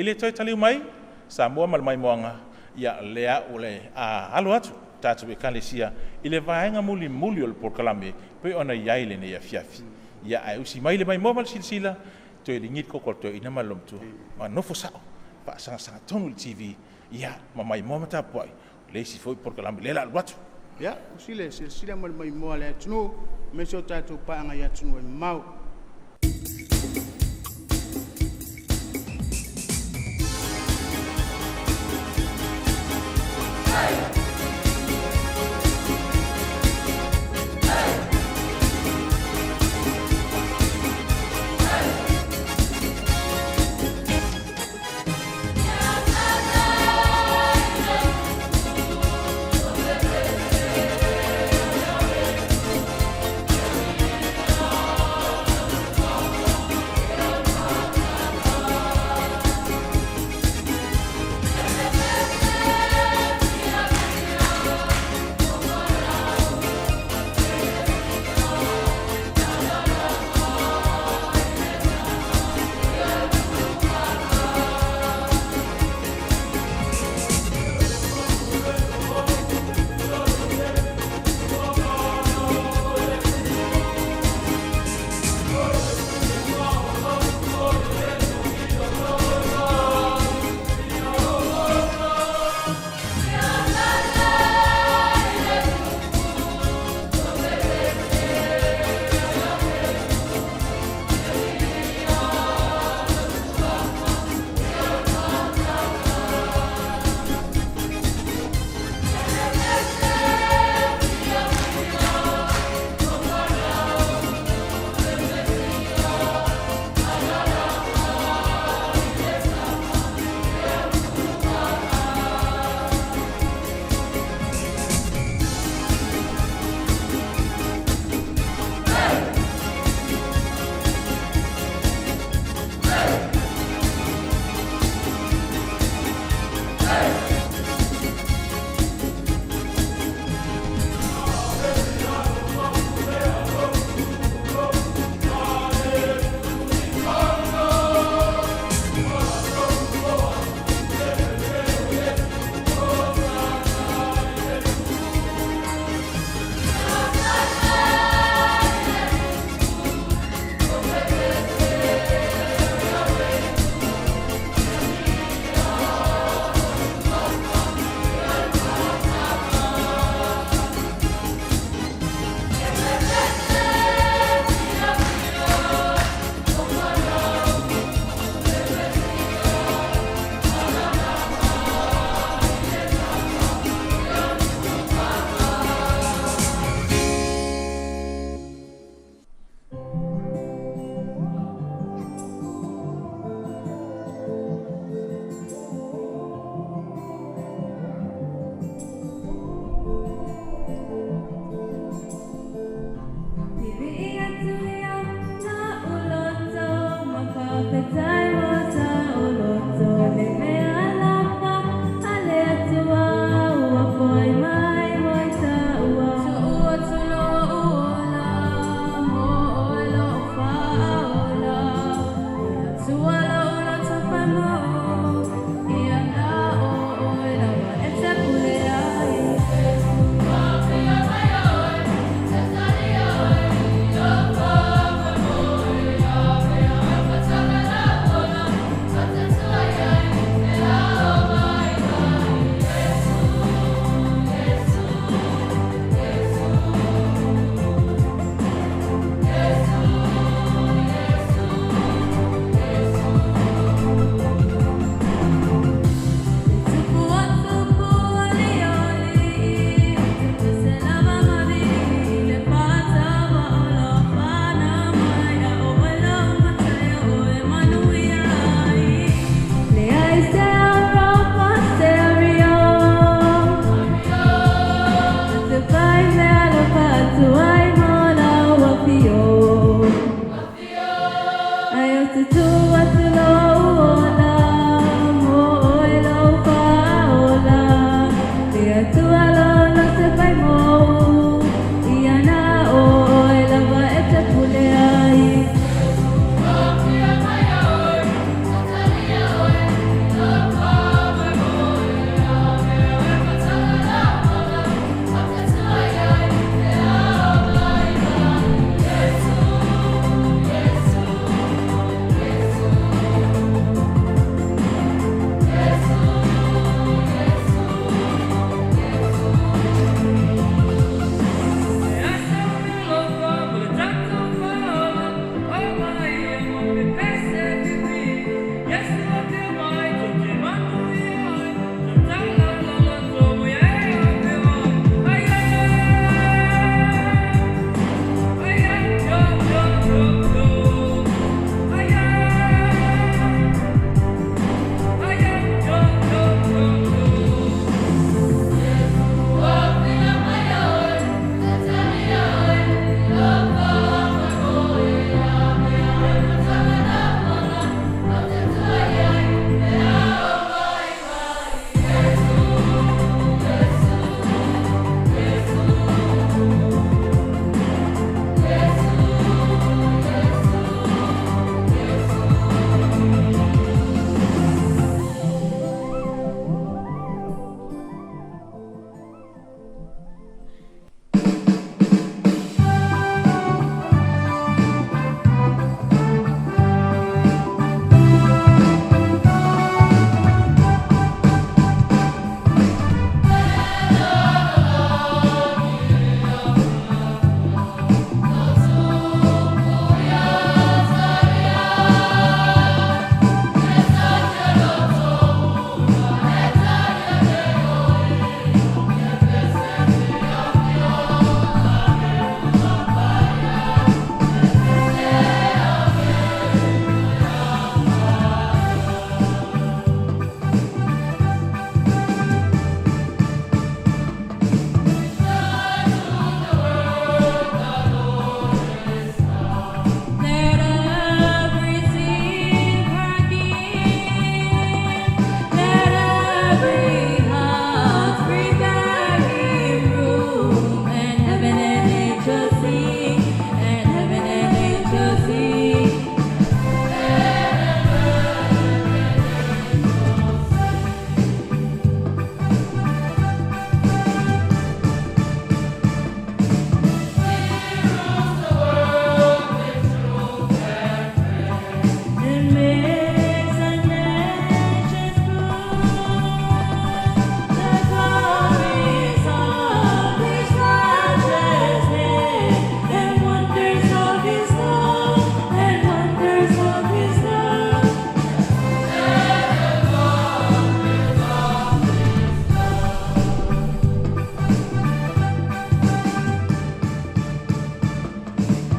Ile toi taliu mai, Samoa malamai moanga, ia lea ole alo atu, tatu e kalesia, ile vaenga muli o le porkalame, pe ona iaile ne ia fiafi. Ia ai usi mai le mai momal silsila, toi le ngit kokol toi ina malom tu, ma nofo sao, pa sanga tonu le TV, ia mamai momata poi, le si foi porkalame, le la watu. Ya, usile silsila malamai moa le tunu, meso tatu paanga ia tunu e mau.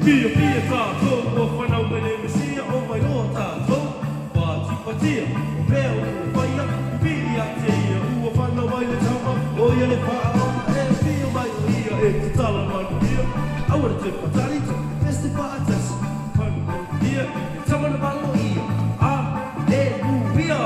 Pia tātou, o whanau mene mesia o mai o tātou. Pāti patia, o mea o whaia, pili a te ia, ua whanau mai le tama, o ia le pāoma, e pia mai o ia, e te tala manu ia. Awara te patari, te peste pātasi, panu o ia, e tamana malo ia, a e uia.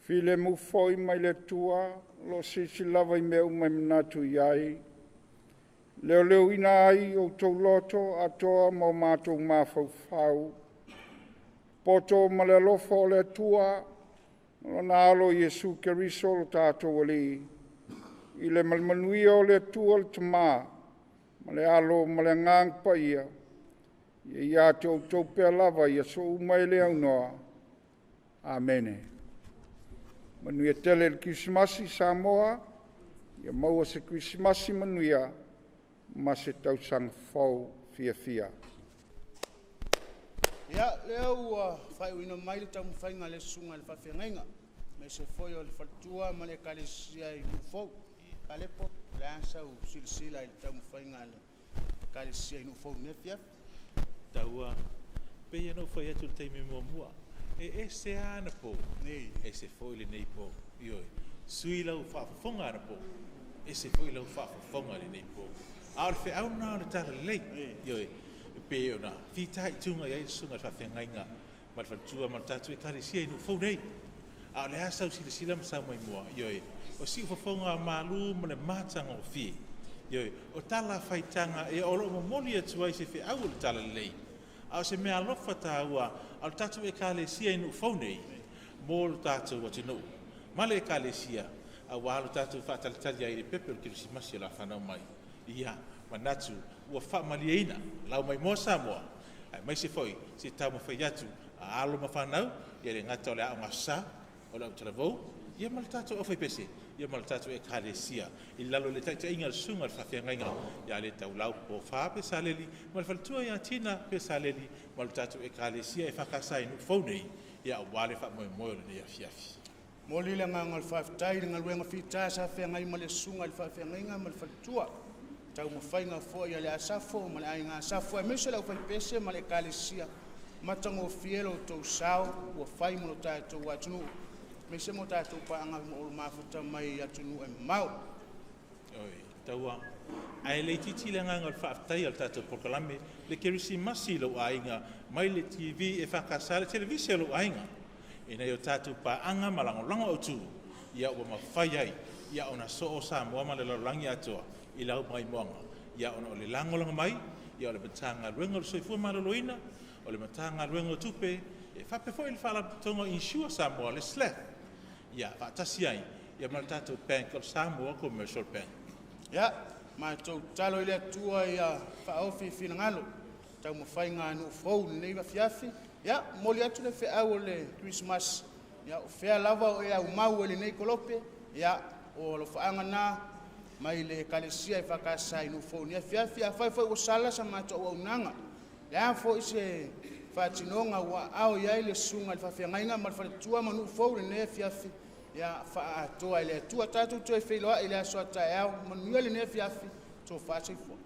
File mu foi mai le tua, lo sisi lava I meu mai manatu iai. Leo ina ai o tau loto atoa mo mātou mawhau. Poto ma le lofo le tua, lona alo Yesu Keriso lo tātou ali. I le malmanuia o le tua le tamā, ma le alo ma le ngang pa ia. Ia tau pea lava ia so umai le au noa. Amene. Manuia tele le Kerisimasi Samoa, ia maua se Kerisimasi manuia, ma se tau sang fau fia. Ia, leo whai uina mai le tau mwhainga le sunga le whawhengainga. Me se foi o le whatua ma le kalesia I UFOU. Kalepo, le ansa u silisila le tau mwhainga le kalesia I UFOU nefia. Taua, peia no whai atu te me mua. E se ana po. Nei. E se foi le nei po. Ioi. Sui lau whaafonga ana po. E se foi lau whaafonga le nei po. Aore whi au nao le tala lei. Ioi. Peo na. Whitai tunga iai sunga whawhengainga. Ma le whatua ma le tatu e kalesia I UFOU nei. A le asau sila masau mai mua. Ioi. O si ufafonga malu ma le matanga o fi. Ioi. O tala whaitanga e olo mo moli atu ai se whi au le tala lei. A se mea lofa tāua, al tatu e kalesia I UFOU nei, mō lo tātou atino. Male e kalesia, a wālo tātou whātalitali ai le pepe o Kerisimasi la whanau mai. Ia, manatu, ua whaamaliaina, lau mai mō Samoa. Ai mai se foi, se tau mawhai atu, a alo ma whanau, ia le ngata o le au ngasa, o le au talavou, ia male tātou o whai pese, ia male tātou e kalesia. I lalo le taita inga le sunga le whawhengainga, ia le tau lau po wha pe saleli, male whalatua ia tina pe saleli, male tātou e kalesia e whakasai I UFOU nei, ia o wale wha moe moe le nea fiafi. Moli le nganga le whawhitai, le ngaluenga whita sa whengai ma le sunga le whawhengainga ma le whalatua. Tau mwhainga fo ia le asafo, ma le ainga asafo, e mese lau whaipese ma le kalesia. Matango fielo tau sao, ua whai mono tātou atunu. Me se mo tātou paanga mo o mafuta mai atunu e mau. Oi, taua. Ai le titi le nganga le whaafitai al tātou pokalame, le Kerisimasi lo ainga, mai le TV e whakasale televisia lo ainga. E nei o tātou paanga malangolanga o tū, ia ua mawhai ai, ia ona so o Samoa ma le lalangi atoa, I lau mai moanga. Ia ona o le langolanga mai, ia o le matanga ruenga o soifua maloloina, o le matanga ruenga o tupe, e whape fo I le whala tonga insua Samoa le SLEF. Ia, whaatasi ai, ia mara tātou bank of Samoa Commercial Bank. Ia, mai tau talo I le atua ia whaofi whina ngalo. Tau mawhainga anu UFOU nei wafiafi. Ia, moli atu le wheau o le Kerisimasi. Ia, o whea lava o ea umau ele nei kolope. Ia, o lo whaanga nā, mai le kalesia I whakasai I UFOU ni wafiafi. A whai o sala sa mātou au nanga. Ia, fo I se whaatinonga ua au iai le sunga le whawhengainga ma le whalatua ma UFOU le nei wafiafi. Ia whaatoa I le atua tātou toi whailoa I le asoa tae au. Manuia le nei wafiafi, tō whaatifua.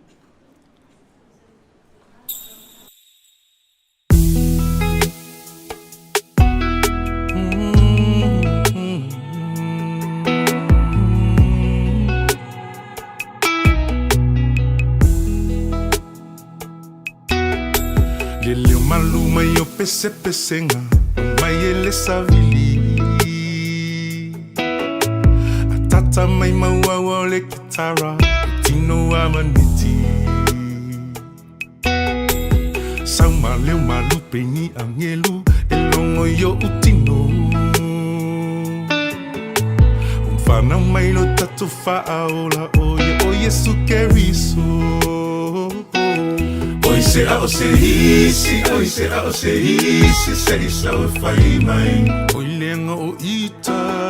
Leleu maluma yo pese-pesenga, mai ele savili. Atata mai maua o le kitara, tino amaniti. Sauma leu malu peni angelu, elongo yo utino. Umfana mai lo tatu faaola o Yesu Keriso. Oi se a o se hisi, se isa o whai mai. Oi lenga o ita,